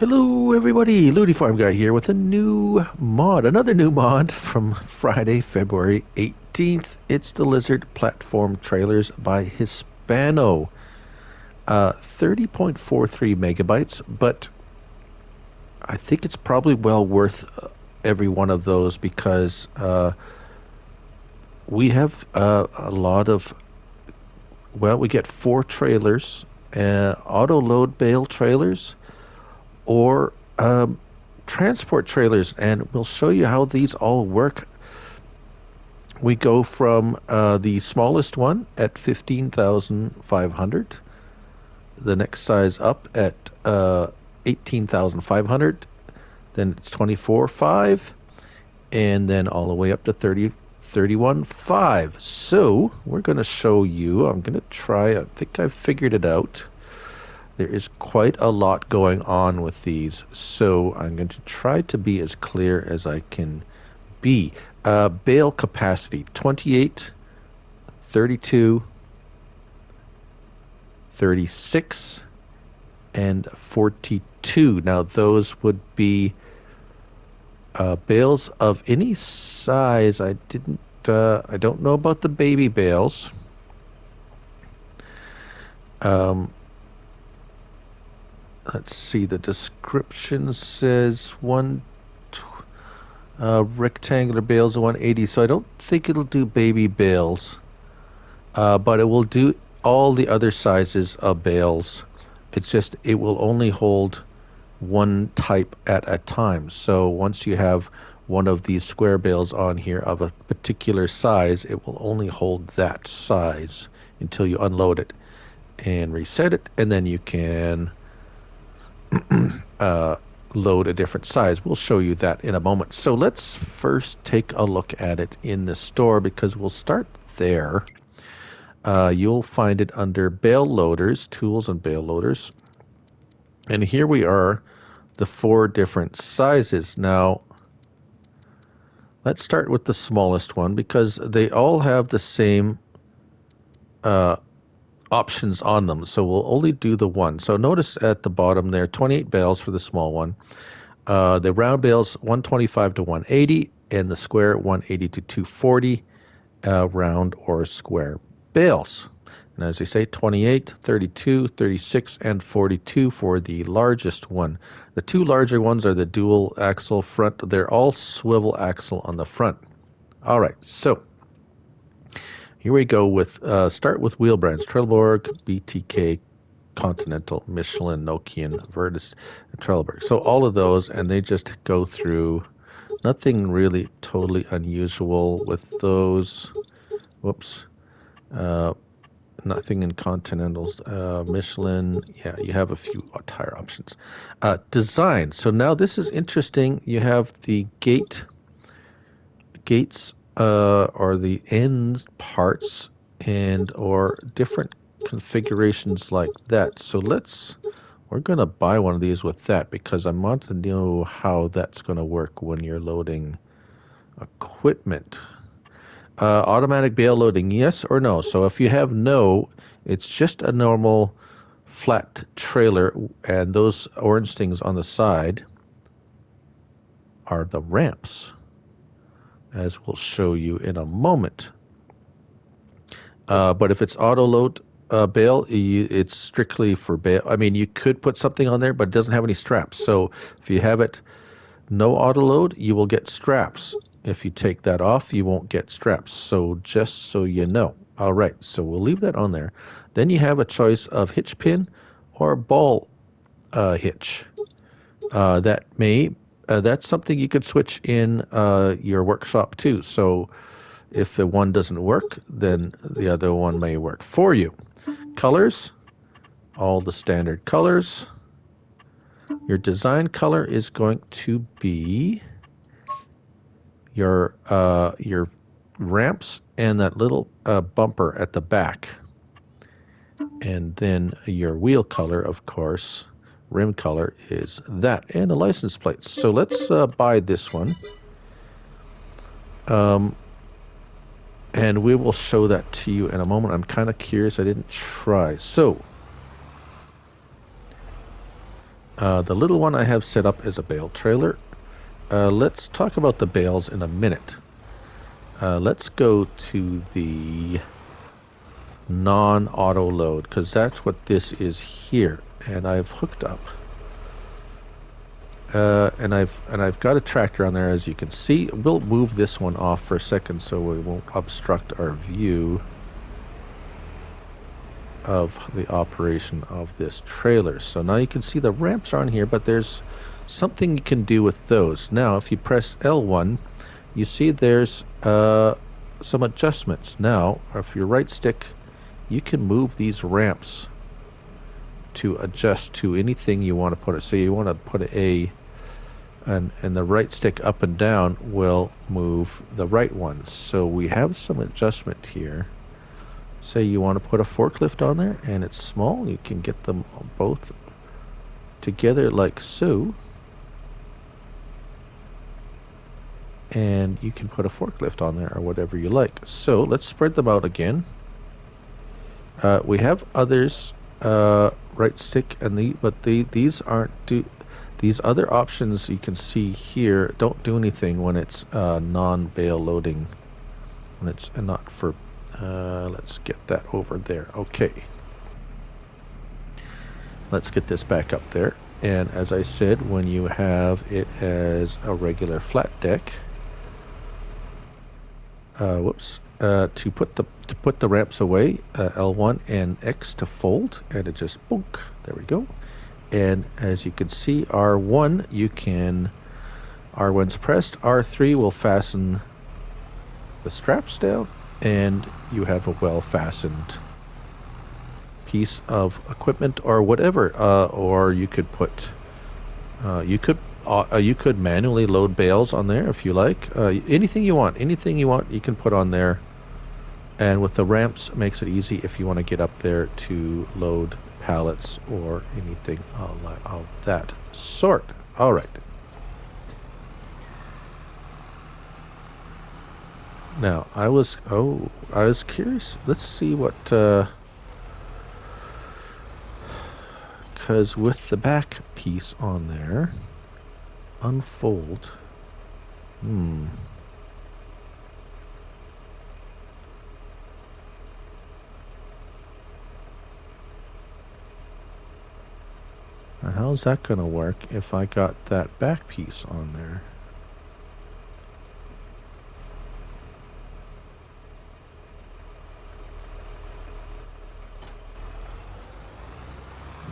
Hello everybody, Ludi Farm Guy here with another new mod from Friday, February 18th. It's the Lizard Platform Trailers by Hispano. 30.43 megabytes, but I think it's probably well worth every one of those because we have a lot of, well, we get 4 trailers, auto load bale trailers, or transport trailers, and we'll show you how these all work. We go from the smallest one at 15,500, the next size up at 18,500, then it's 24,500, and then all the way up to 31,500. So we're going to show you, I'm going to try, I think I've figured it out. There is quite a lot going on with these, so I'm going to try to be as clear as I can be. Bale capacity, 28, 32, 36, and 42. Now those would be bales of any size. I don't know about the baby bales. Let's see, the description says rectangular bales of 180, so I don't think it'll do baby bales, but it will do all the other sizes of bales. It's just it will only hold one type at a time. So once you have one of these square bales on here of a particular size, it will only hold that size until you unload it and reset it, and then you can load a different size. We'll show you that in a moment. So let's first take a look at it in the store, because we'll start there. You'll find it under bale loaders, tools and bale loaders. And here we are, the 4 different sizes. Now, let's start with the smallest one, because they all have the same options on them, so we'll only do the one. So notice at the bottom there, 28 bales for the small one. The round bales 125 to 180, and the square 180 to 240 round or square bales. And as I say, 28, 32, 36, and 42 for the largest one. The 2 larger ones are the dual axle front. They're all swivel axle on the front. All right, so here we go with, start with wheel brands: Trelleborg, BTK, Continental, Michelin, Nokian, Vertus, and Trelleborg. So all of those, and they just go through. Nothing really totally unusual with those. Whoops. Nothing in Continentals. Michelin, yeah, you have a few tire options. Design. So now this is interesting. You have the gates, or the end parts, and or different configurations like that. So we're going to buy one of these with that, because I want to know how that's going to work when you're loading equipment. Automatic bale loading, yes or no? So if you have no, it's just a normal flat trailer, and those orange things on the side are the ramps, as we'll show you in a moment. But if it's auto load bale, it's strictly for bale. I mean, you could put something on there, but it doesn't have any straps. So if you have it no auto load, you will get straps. If you take that off, you won't get straps. So just so you know. All right, so we'll leave that on there. Then you have a choice of hitch pin or ball hitch. That's something you could switch in your workshop too. So if the one doesn't work, then the other one may work for you. Colors, all the standard colors. Your design color is going to be your ramps and that little bumper at the back. And then your wheel color, of course, rim color is that, and the license plates. So let's buy this one. And we will show that to you in a moment. I'm kind of curious. I didn't try. So The little one I have set up as a bale trailer. Let's talk about the bales in a minute. Let's go to the non-auto load, because that's what this is here. And I've hooked up. And I've got a tractor on there, as you can see. We'll move this one off for a second so we won't obstruct our view of the operation of this trailer. So now you can see the ramps are on here, but there's something you can do with those. Now, if you press L1, you see there's some adjustments. Now, if you right stick, you can move these ramps to adjust to anything you want to put it. So you want to put a and the right stick up and down will move the right ones. So we have some adjustment here. Say you want to put a forklift on there and it's small, you can get them both together like so. And you can put a forklift on there or whatever you like. So let's spread them out again. We have others, right stick, and these aren't these other options you can see here don't do anything when it's non-bale loading. When it's not for, let's get that over there. Okay. Let's get this back up there. And as I said, when you have it as a regular flat deck, to put the ramps away, L1 and X to fold, and it just boink. There we go. And as you can see, R1 R1's pressed. R3 will fasten the straps down, and you have a well-fastened piece of equipment or whatever. Or you could put you could manually load bales on there if you like. Anything you want, you can put on there. And with the ramps, it makes it easy if you want to get up there to load pallets or anything of that sort. All right. Now, I was curious. Let's see what, because with the back piece on there, unfold. Now, how's that going to work if I got that back piece on there?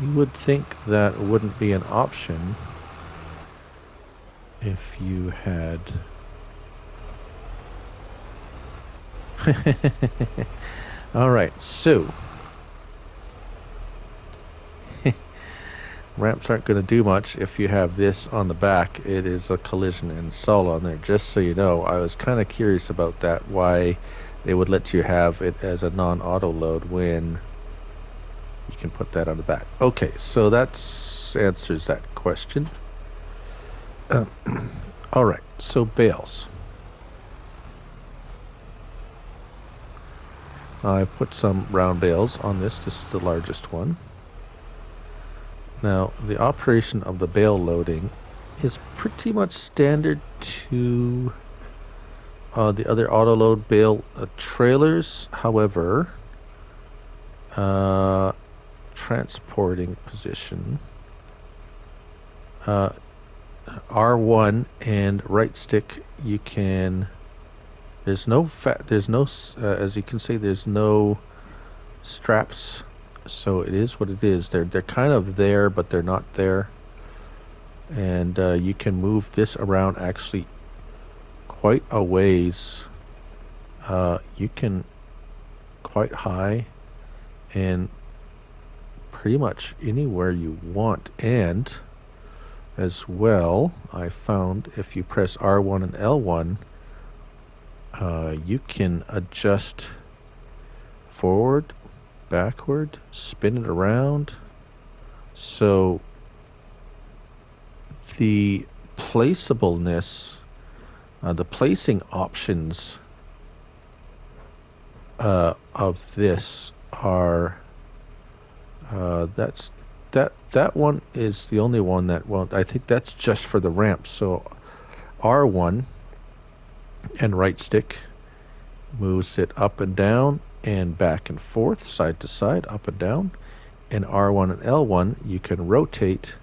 You would think that wouldn't be an option if you had... All right, so... Ramps aren't going to do much if you have this on the back. It is a collision install on there, just so you know. I was kind of curious about that, why they would let you have it as a non-auto load when you can put that on the back. Okay, so that answers that question. All right, so bales. I put some round bales on this. This is the largest one. Now, the operation of the bale loading is pretty much standard to the other auto load bale trailers. However, transporting position, R1 and right stick, you can, as you can see, there's no straps. So it is what it is. They're kind of there, but they're not there. And you can move this around actually quite a ways. You can quite high and pretty much anywhere you want. And as well, I found if you press R1 and L1, you can adjust forward, backward, spin it around. So the placeableness, the placing options of this are that's that one is the only one that won't. I think that's just for the ramps. So R1 and right stick moves it up and down and back and forth, side to side, up and down. And R1 and L1, you can rotate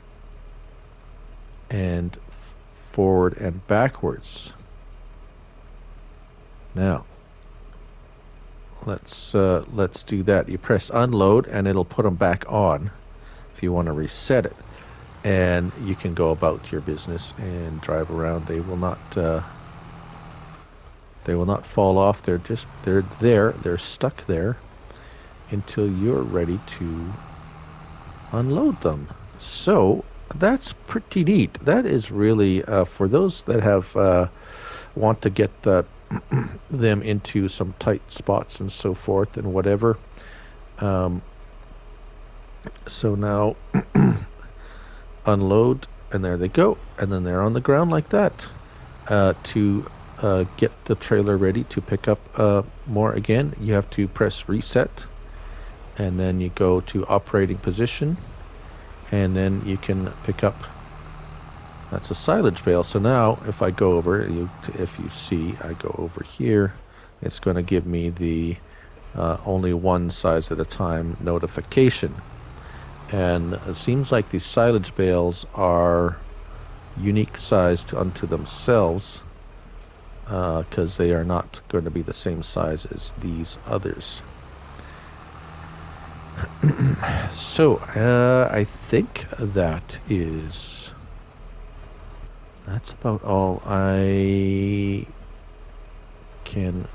and forward and backwards. Now, let's do that. You press unload and it'll put them back on if you want to reset it. And you can go about your business and drive around. They will not fall off. They're there. They're stuck there until you're ready to unload them. So that's pretty neat. That is really for those that have want to get them into some tight spots and so forth and whatever. So now unload, and there they go, and then they're on the ground like that. To get the trailer ready to pick up more again, you have to press reset, and then you go to operating position, and then you can pick up. That's a silage bale. So now if I go over, if you see, I go over here, it's going to give me the only one size at a time notification. And it seems like these silage bales are unique sized unto themselves, because they are not going to be the same size as these others. So I think that's about all I can.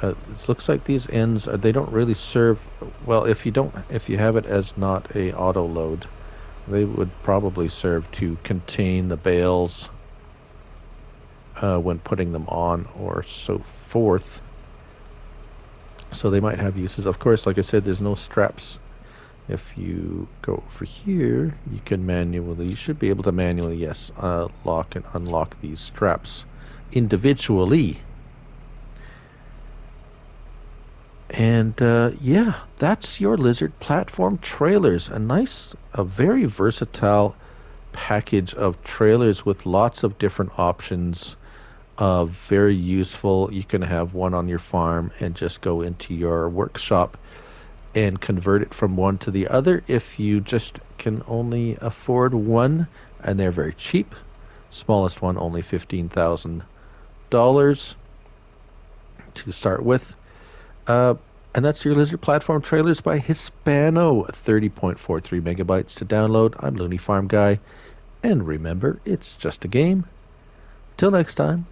It looks like these ends they don't really serve well. If you have it as not a auto load, they would probably serve to contain the bales when putting them on or so forth. So they might have uses. Of course, like I said, there's no straps. If you go over here, you should be able to manually, yes, lock and unlock these straps individually. And yeah, that's your Lizard platform trailers. A very versatile package of trailers with lots of different options. Very useful. You can have one on your farm and just go into your workshop and convert it from one to the other if you just can only afford one, and they're very cheap. Smallest one only $15,000 to start with. And that's your Lizard platform trailers by Hispano. 30.43 megabytes to download. I'm Looney Farm Guy, and remember, it's just a game. Till next time.